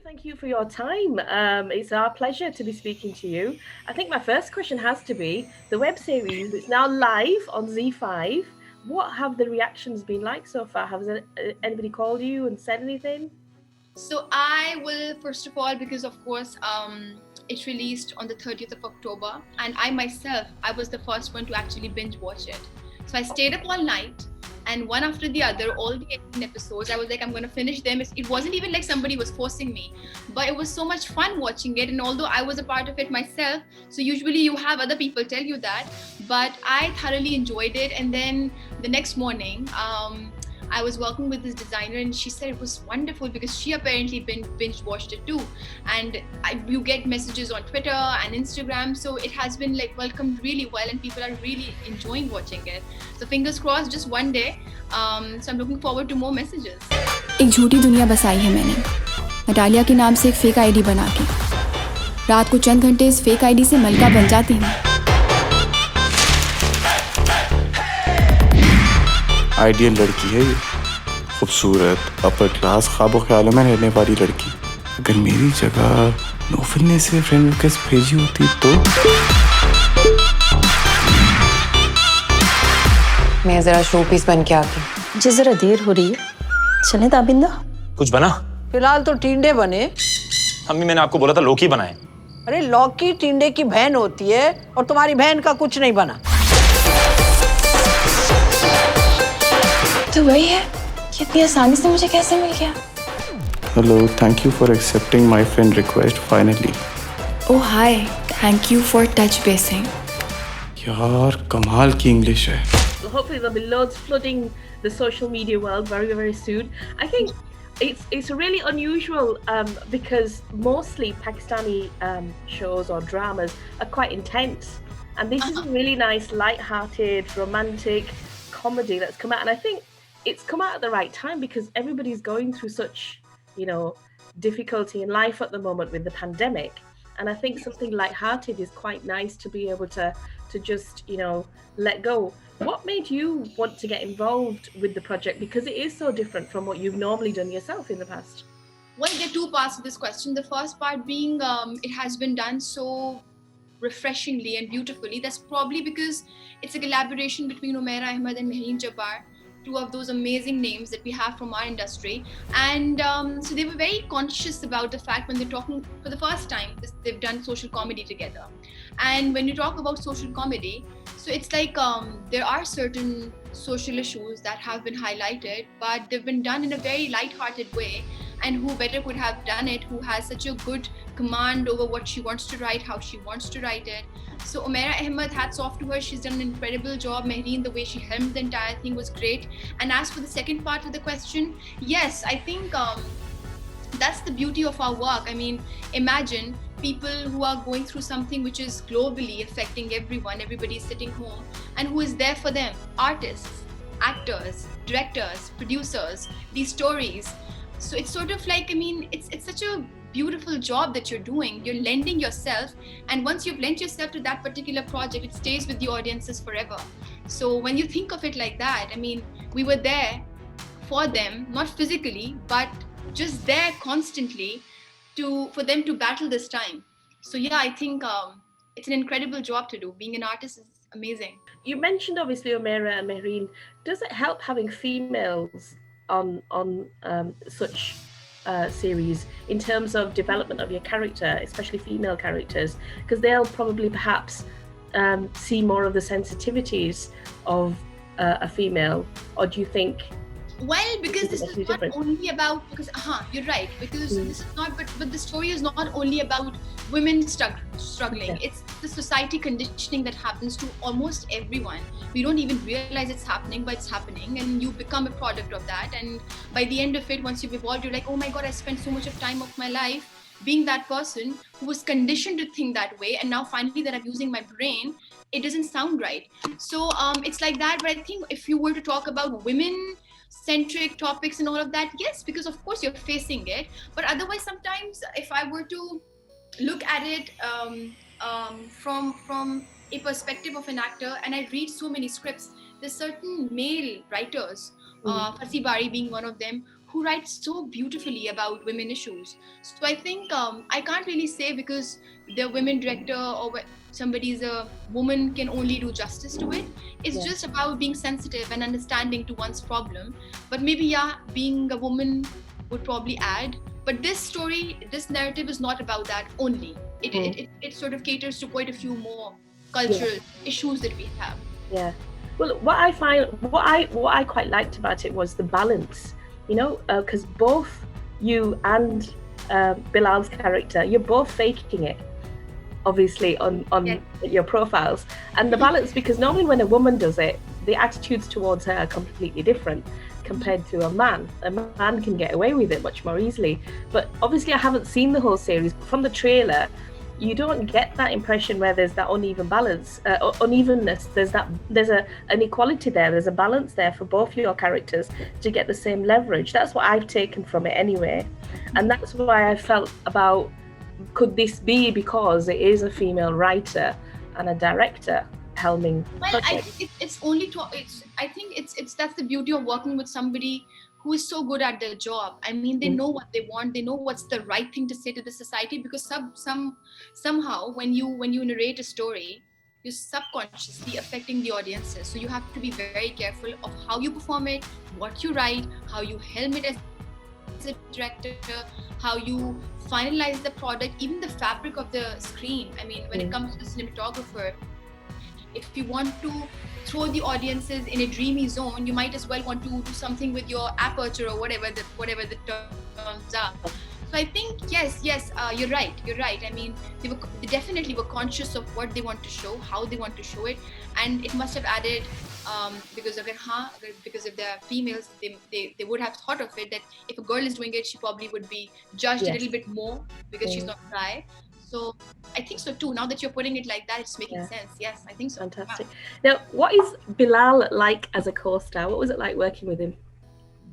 Thank you for your time. It's our pleasure to be speaking to you. I think my first question has to be the web series. It's now live on Z5. What have the reactions been like so far? Anybody called you and said anything? So I will first of all, because of course it released on the 30th of October, and I myself, I was the first one to actually binge watch it. So I stayed up all night, and one after the other, all the 18 episodes, I was like, I'm gonna finish them. It wasn't even like somebody was forcing me, but it was so much fun watching it. And although I was a part of it myself, so usually you have other people tell you that, but I thoroughly enjoyed it. And then the next morning, I was working with this designer, and she said it was wonderful because she apparently binge watched it too. And you get messages on Twitter and Instagram, so it has been like welcomed really well, and people are really enjoying watching it. So fingers crossed, just one day. So I'm looking forward to more messages. एक झूठी दुनिया बसाई है मैंने Natalia के नाम से एक फेक आईडी बना के। रात को चंद घंटे इस फेक आईडी से मलका बन जाती हूँ। आइडियल लड़की है ये, खूबसूरत, अपर क्लास, ख्वाबों ख्यालों में रहने वाली लड़की। अगर मेरी जगह नौफिल ने से फ्रेंड रिक्वेस्ट भेजी होती तो। मैं जरा शो पीस बन के आती हूँ। जी जरा देर हो रही है, चलें ताबिंदा? कुछ बना? फिलहाल तो टिंडे बने। अम्मी मैंने आपको बोला था लौकी बनाएं। अरे लौकी टिंडे की बहन होती है और तुम्हारी बहन का कुछ नहीं बना। तो वही है, कितनी आसानी से मुझे कैसे मिल गया? Hello, thank you for accepting my friend request finally. Oh hi, thank you for touch basing. यार कमाल की इंग्लिश है। Hopefully there'll be loads flooding the social media world very, very soon. I think it's really unusual because mostly Pakistani shows or dramas are quite intense, and this is a really nice, light-hearted, romantic comedy that's come out, and I think it's come out at the right time because everybody's going through such, difficulty in life at the moment with the pandemic, and I think something light-hearted is quite nice to be able to just let go. What made you want to get involved with the project, because it is so different from what you've normally done yourself in the past? Well, there are two parts to this question. The first part being it has been done so refreshingly and beautifully. That's probably because it's a collaboration between Umaira Ahmed and Mehreen Jabbar, two of those amazing names that we have from our industry. And so they were very conscious about the fact when they're talking for the first time, they've done social comedy together. And when you talk about social comedy, so it's like there are certain social issues that have been highlighted, but they've been done in a very light-hearted way. And who better could have done it, who has such a good command over what she wants to write, how she wants to write it. So Umaira Ahmed, hats off to her. She's done an incredible job. Mehreen, the way she helmed the entire thing was great. And as for the second part of the question, yes, I think that's the beauty of our work. I mean, imagine people who are going through something which is globally affecting everyone. Everybody is sitting home, and who is there for them? Artists, actors, directors, producers, these stories. So it's sort of like, I mean, it's such a beautiful job that you're doing. You're lending yourself, and once you've lent yourself to that particular project, it stays with the audiences forever. So when you think of it like that, I mean, we were there for them, not physically, but just there constantly for them to battle this time. So yeah, I think it's an incredible job to do. Being an artist is amazing. You mentioned obviously Umaira and Mehreen. Does it help having females on such series in terms of development of your character, especially female characters, because they'll probably perhaps see more of the sensitivities of a female, or do you think? Well, because this is not different? only about, because you're right, because this is not, but the story is not only about women struggling. Yeah. It's the society conditioning that happens to almost everyone. We don't even realize it's happening, but it's happening, and you become a product of that. And by the end of it, once you've evolved, you're like, oh my God, I spent so much of time of my life being that person who was conditioned to think that way, and now finally that I'm using my brain, it doesn't sound right. So it's like that. But I think if you were to talk about women centric topics and all of that, yes, because of course you're facing it, but otherwise sometimes if I were to look at it from a perspective of an actor, and I read so many scripts, there's certain male writers, Farsi Bari being one of them, who writes so beautifully about women issues. So I think I can't really say because the women director or somebody is a woman can only do justice to it. It's just about being sensitive and understanding to one's problem. But maybe, yeah, being a woman would probably add. But this story, this narrative is not about that only. It sort of caters to quite a few more cultural issues that we have. Yeah. Well, what I quite liked about it was the balance, you know, because both you and Bilal's character, you're both faking it, obviously on your profiles, and the balance, because normally when a woman does it, the attitudes towards her are completely different compared to a man. A man can get away with it much more easily. But obviously I haven't seen the whole series. From the trailer, you don't get that impression where there's that uneven balance, unevenness. There's an equality there. There's a balance there for both your characters to get the same leverage. That's what I've taken from it anyway, and that's why I felt about, could this be because it is a female writer and a director helming? Well, I think I think it's that's the beauty of working with somebody who is so good at their job. I mean, they know what they want. They know what's the right thing to say to the society, because somehow when you narrate a story, you're subconsciously affecting the audiences. So you have to be very careful of how you perform it, what you write, how you helm it as a director, how you finalize the product, even the fabric of the screen. I mean, when it comes to the cinematographer, if you want to throw the audiences in a dreamy zone, you might as well want to do something with your aperture or whatever the terms are. So I think yes, you're right. I mean, they definitely were conscious of what they want to show, how they want to show it, and it must have added because if they're females, they would have thought of it that if a girl is doing it, she probably would be judged a little bit more because she's not shy. So I think so too. Now that you're putting it like that, it's making sense. Yes, I think so. Fantastic. Now, what is Bilal like as a co-star? What was it like working with him?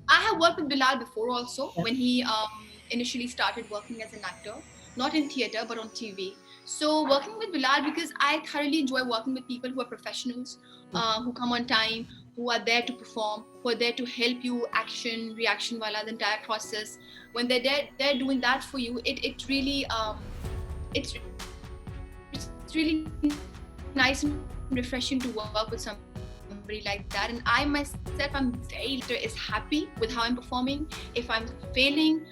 I have worked with Bilal before also, when he initially started working as an actor, not in theatre but on TV. So working with Bilal, because I thoroughly enjoy working with people who are professionals, who come on time, who are there to perform, who are there to help you action, reaction, wala, the entire process. When they're doing that for you, it really it's really nice and refreshing to work with somebody like that. And I myself, I'm very is happy with how I'm performing. If I'm failing,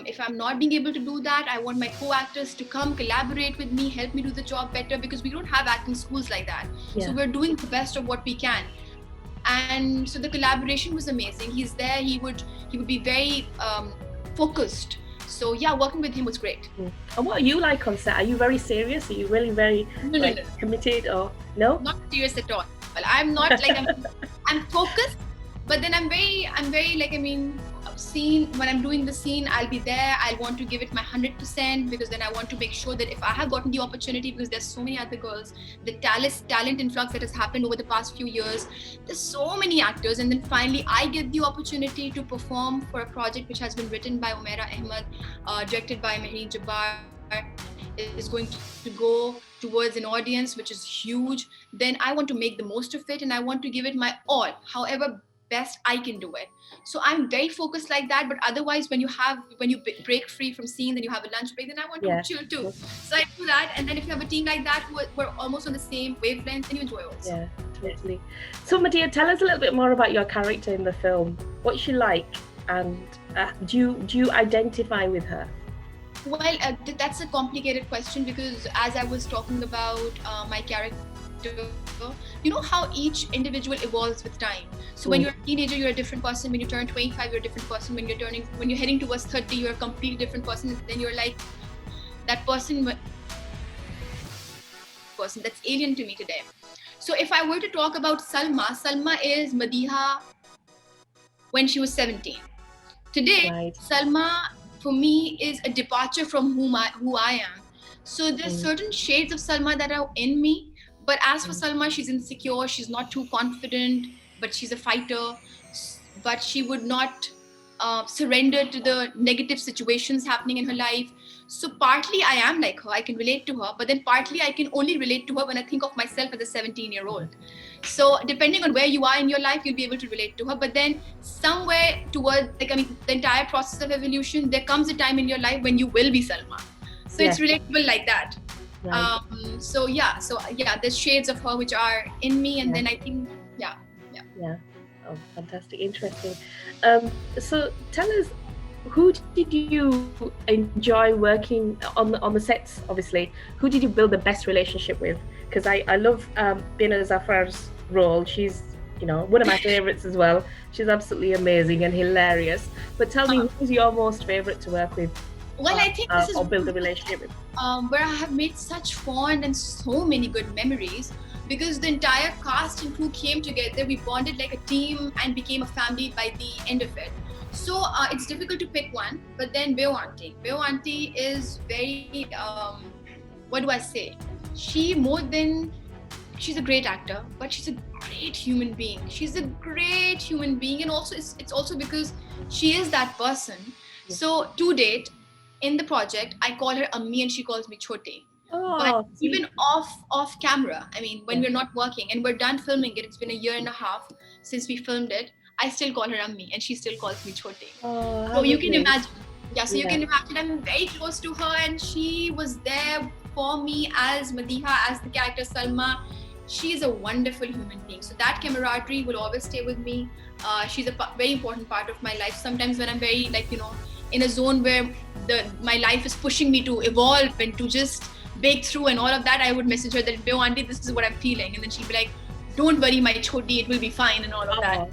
if I'm not being able to do that, I want my co-actors to come collaborate with me, help me do the job better, because we don't have acting schools like that. So we're doing the best of what we can. And so the collaboration was amazing. He's there, he would be very focused. So yeah, working with him was great. And what are you like on set? Are you very serious? Are you really very no. committed, or no? Not serious at all. Well, I'm not like I'm focused, but then I'm very like, I mean, when I'm doing the scene, I'll be there. I'll want to give it my 100%, because then I want to make sure that if I have gotten the opportunity, because there's so many other girls, the talent influx that has happened over the past few years, there's so many actors, and then finally I get the opportunity to perform for a project which has been written by Umaira Ahmed, directed by Mehreen Jabbar, is going to go towards an audience which is huge. Then I want to make the most of it, and I want to give it my all, however best I can do it. So I'm very focused like that. But otherwise, when you break free from scene, then you have a lunch break, then I want to chill too. So I do that. And then if you have a team like that who are almost on the same wavelength, then you enjoy also. Yeah, totally. So Madiha, tell us a little bit more about your character in the film. What's she like, and do you identify with her? Well, that's a complicated question, because as I was talking about my character, you know how each individual evolves with time. So when you're a teenager, you're a different person. When you turn 25, you're a different person. When you're heading towards 30, you're a completely different person. Then you're like that person that's alien to me today. So if I were to talk about Salma is Madiha when she was 17. Today, Salma for me is a departure from who I am. So there's certain shades of Salma that are in me. But as for Salma, she's insecure, she's not too confident, but she's a fighter. But she would not surrender to the negative situations happening in her life. So partly I am like her, I can relate to her, but then partly I can only relate to her when I think of myself as a 17-year-old. So depending on where you are in your life, you'll be able to relate to her. But then somewhere towards, like, I mean, the entire process of evolution, there comes a time in your life when you will be Salma. So it's relatable like that. Right. So yeah, there's shades of her which are in me, and then I think, Yeah. Oh, fantastic. Interesting. So tell us, who did you enjoy working on the sets, obviously? Who did you build the best relationship with? Because I love Bina Zafar's role. She's, one of my favorites as well. She's absolutely amazing and hilarious. But tell me, who's your most favorite to work with? Well, I think this is or build a relationship with. Where I have made such fond and so many good memories, because the entire cast and crew came together. We bonded like a team and became a family by the end of it. So it's difficult to pick one. But then Beo Auntie is very, what do I say? She's a great actor, but she's a great human being. She's a great human being, and also it's also because she is that person. So to date, in the project, I call her Ammi and she calls me Choti. But even off camera, I mean, when we're not working and we're done filming it, it's been a year and a half since we filmed it, I still call her Ammi and she still calls me Choti. So you can imagine. You can imagine I'm very close to her, and she was there for me as Madiha, as the character Salma. She's a wonderful human being. So that camaraderie will always stay with me. She's a very important part of my life. Sometimes when I'm very, like, in a zone where my life is pushing me to evolve and to just break through and all of that, I would message her that, Beo Auntie, this is what I'm feeling. And then she'd be like, don't worry, my Choti, it will be fine, and all of that.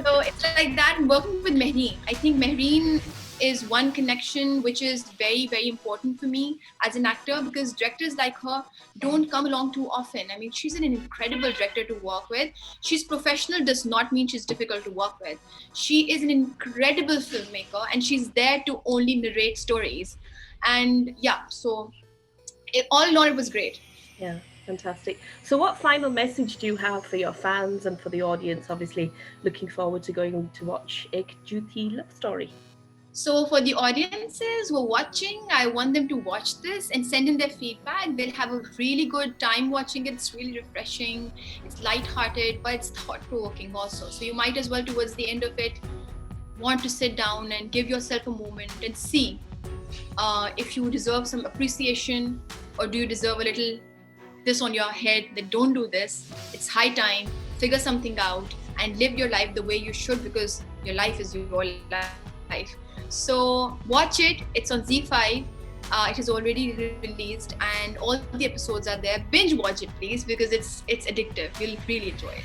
So it's like that. And working with Mehreen, I think Mehreen is one connection which is very, very important for me as an actor, because directors like her don't come along too often. I mean, she's an incredible director to work with. She's professional does not mean she's difficult to work with. She is an incredible filmmaker, and she's there to only narrate stories. And so all in all, it was great. Yeah, fantastic. So what final message do you have for your fans and for the audience, obviously looking forward to going to watch Ek Jhooti Love Story? So for the audiences who are watching, I want them to watch this and send in their feedback. They'll have a really good time watching it. It's really refreshing. It's light-hearted, but it's thought-provoking also. So you might as well, towards the end of it, want to sit down and give yourself a moment and see if you deserve some appreciation, or do you deserve a little this on your head that don't do this. It's high time. Figure something out and live your life the way you should, because your life is your life. So watch it. It's on Z5. It is already released and all the episodes are there. Binge watch it, please, because it's addictive. You'll really enjoy it.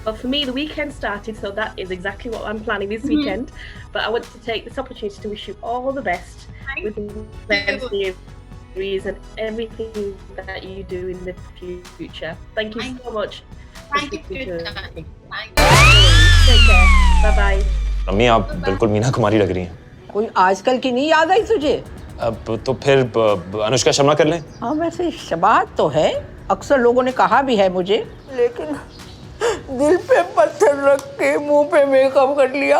Well, for me, the weekend started, so that is exactly what I'm planning this weekend. But I want to take this opportunity to wish you all the best with the series and everything that you do in the future. Thank you so much. Thank you for your time. Take care. Bye bye. अम्मी, आप बिल्कुल मीना कुमारी लग रही हैं। कोई आजकल की नहीं याद आई तुझे? अब तो फिर अनुष्का शर्मा कर लें। हाँ, वैसे शबाहत तो है, अक्सर लोगों ने कहा भी है मुझे, लेकिन दिल पे पत्थर रख के मुंह पे मेकअप कर लिया।